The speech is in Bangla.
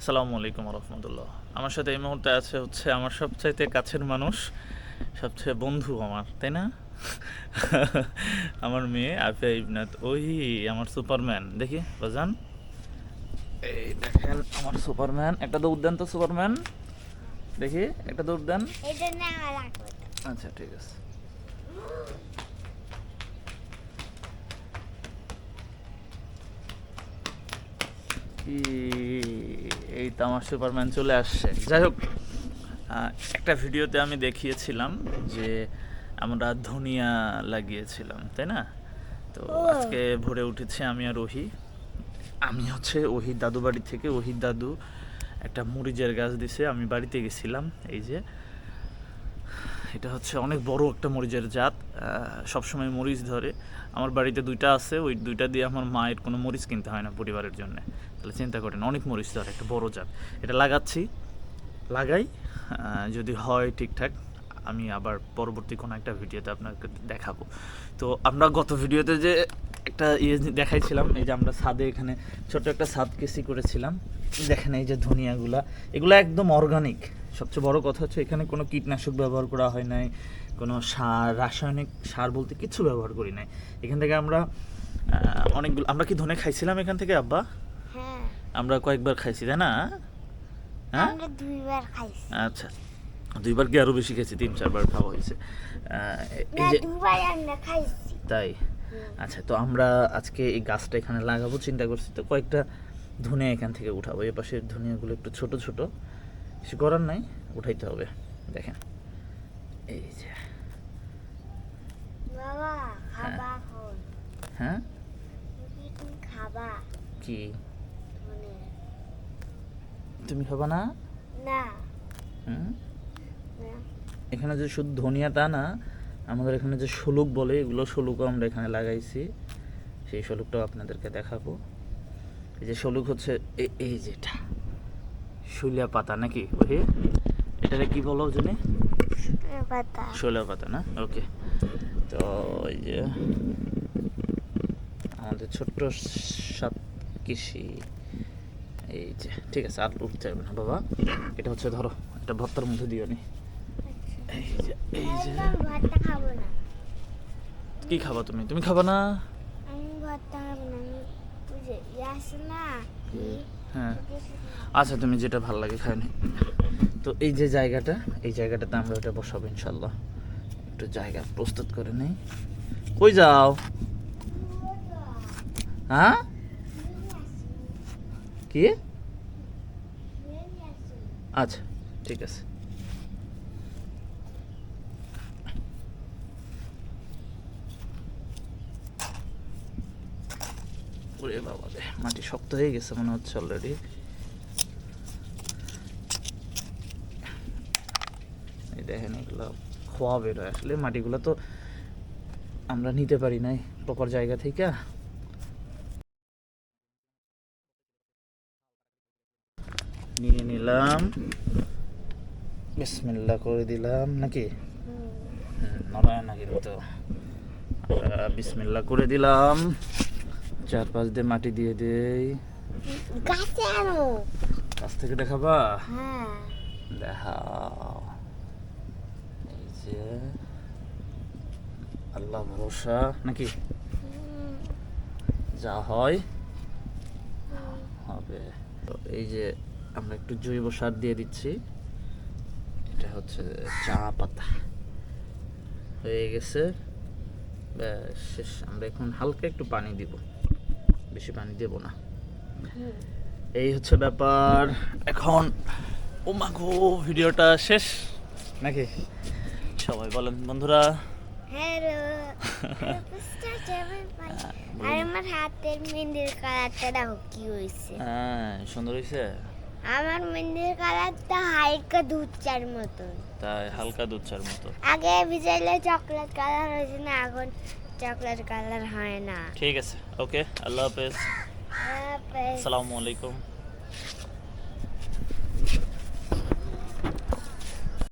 আসসালামু আলাইকুম রহমতুল্লাহ। আমার সাথে এই মুহূর্তে আছে হচ্ছে আমার সবচাইতে কাছের মানুষ, সবচেয়ে বন্ধু আমার, তাই না? আমার মেয়ে আফিয়া ইবনাত, ওই আমার সুপারম্যান। দেখি বাজান, এই দেখেন আমার সুপারম্যান। একটা দৌড় দেন তো সুপারম্যান, দেখি একটা দৌড় দেন। আচ্ছা ঠিক আছে। এই তো আমার সুপারম্যান চলে আসছে। যাই হোক, একটা ভিডিওতে আমি দেখিয়েছিলাম যে আমরা ধনিয়া লাগিয়েছিলাম, তাই না? তো আজকে ভোরে উঠেছি আমি আর ওহি। আমি হচ্ছে ওহির দাদু বাড়ি থেকে, ওহির দাদু একটা মরিচের গাছ দিছে, আমি বাড়িতে গেছিলাম। এই যে এটা হচ্ছে অনেক বড় একটা মরিচের জাত, সবসময় মরিচ ধরে। আমার বাড়িতে দুইটা আছে, ওই দুইটা দিয়ে আমার মায়ের কোনো মরিচ কিনতে হয় না পরিবারের জন্য। তাহলে চিন্তা করেন, অনেক মরিচ ধরে, একটা বড় জাত। এটা লাগাচ্ছি, লাগাই, যদি হয় ঠিকঠাক আমি আবার পরবর্তী কোনো একটা ভিডিওতে আপনাকে দেখাবো। তো আমরা গত ভিডিওতে যে একটা দেখাইছিলাম, এই যে আমরা ছাদে এখানে ছোট একটা ছাদ কেসি করেছিলাম। দেখেন এই যে ধনিয়াগুলা, এগুলো একদম অর্গানিক। সবচেয়ে বড় কথা হচ্ছে এখানে কোনো কীটনাশক ব্যবহার করা হয় নাই, কোনো সার, রাসায়নিক সার বলতে কিছু ব্যবহার করি নাই। এখান থেকে আমরা অনেকগুলো, আমরা কি ধনে খাইছিলাম এখান থেকে আব্বা? হ্যাঁ, আমরা কয়েকবার খাইছি, তাই না? হ্যাঁ, আমরা দুইবার খাইছি। আচ্ছা, দুইবার কি আরো বেশি খেয়েছি, 3-4 বার খাওয়া হয়েছে। এই না, যে দুইবার আমরা খাইছি। তাই। আচ্ছা, তো আমরা আজকে এই গাছটা এখানে লাগাবো চিন্তা করছি। তো কয়েকটা ধনিয়া এখান থেকে উঠাবো। এই পাশের ধনিয়াগুলো একটু ছোট ছোট, কিছু করার নাই, উঠাইতে হবে। দেখেন এই যে। বাবা খাবা এখন। হ্যাঁ, তুমি খাবা কি মানে? তুমি খাবা না? না, হুম, না। এখানে যে শুধু ধনিয়া তা না, আমাদের এখানে যে শলুক বলে, এগুলো শলুকও আমরা এখানে লাগাইছি। সেই শলুকটাও আপনাদেরকে দেখাবো। এই যে শলুক হচ্ছে এই যেটা শুলিয়া পাতা নাকি ওহে, এটারে কি বলো জানি? পাতা। শুলিয়া পাতা না? ওকে। তো এই যে আমাদের ছোট্ট সাত কৃষি, এই যে ঠিক আছে, আর উঠতে হবে না বাবা। এটা হচ্ছে ধরো, এটা ভর্তার মধ্যে দিও নি। এই যে এই যে ভাতটা খাবো না। কি খাবা তুমি? তুমি খাবা না? আমি ভাতটা খাবো না। আমি ওই যে আসে না কি? হ্যাঁ, আচ্ছা তুমি যেটা ভালো লাগে খাই নি। তো এই যে জায়গাটা, এই জায়গাটাতে আমরা ওটা বসাবো ইনশাল্লাহ। একটু জায়গা প্রস্তুত করে নেই। কই যাও? হ্যাঁ, কি? আচ্ছা ঠিক আছে। ওরে বাবা রে, মাটি শক্ত হয়ে গেছে মনে হচ্ছে অলরেডি। এই দেখেন এগুলো খোয়া বেরোয়, আসলে মাটিগুলো তো আমরা নিতে পারি নাই প্রপার জায়গা থেকে। নিয়ে নিলাম, বিসমিল্লাহ করে দিলাম নাকি? নড়ায় না কিন্তু। বিসমিল্লাহ করে দিলাম, চারপাশ দিয়ে মাটি দিয়ে দেই। গাছে আনো। কাছ থেকে দেখাবা? হ্যাঁ। দেখাও। এই যে আল্লাহ ভরসা নাকি, যা হয় হবে। তো এই যে আমরা একটু জৈব সার দিয়ে দিচ্ছি। এটা হচ্ছে চা পাতা হয়ে গেছে, ব্যাস শেষ। আমরা এখন হালকা একটু পানি দিব, বেশি পানি দেব না। এই হচ্ছে ব্যাপার এখন। ও মাগো, ভিডিওটা শেষ নাকি? সবাই বলেন বন্ধুরা। হ্যালো। আর আমার হাতের মেহেন্দির কালারটা দেখো কি হয়েছে। হ্যাঁ, সুন্দর হয়েছে। আমার মেহেন্দির কালারটা হালকা দুধ চার মতো। তাই, হালকা দুধ চার মতো। আগে ভিজাইলে চকলেট কালার হয়েছে না, এখন চকলেট কালার হয় না। ঠিক আছে, ওকে, আল্লাহ হাফেজ, হাফেজ। আসসালামু আলাইকুম।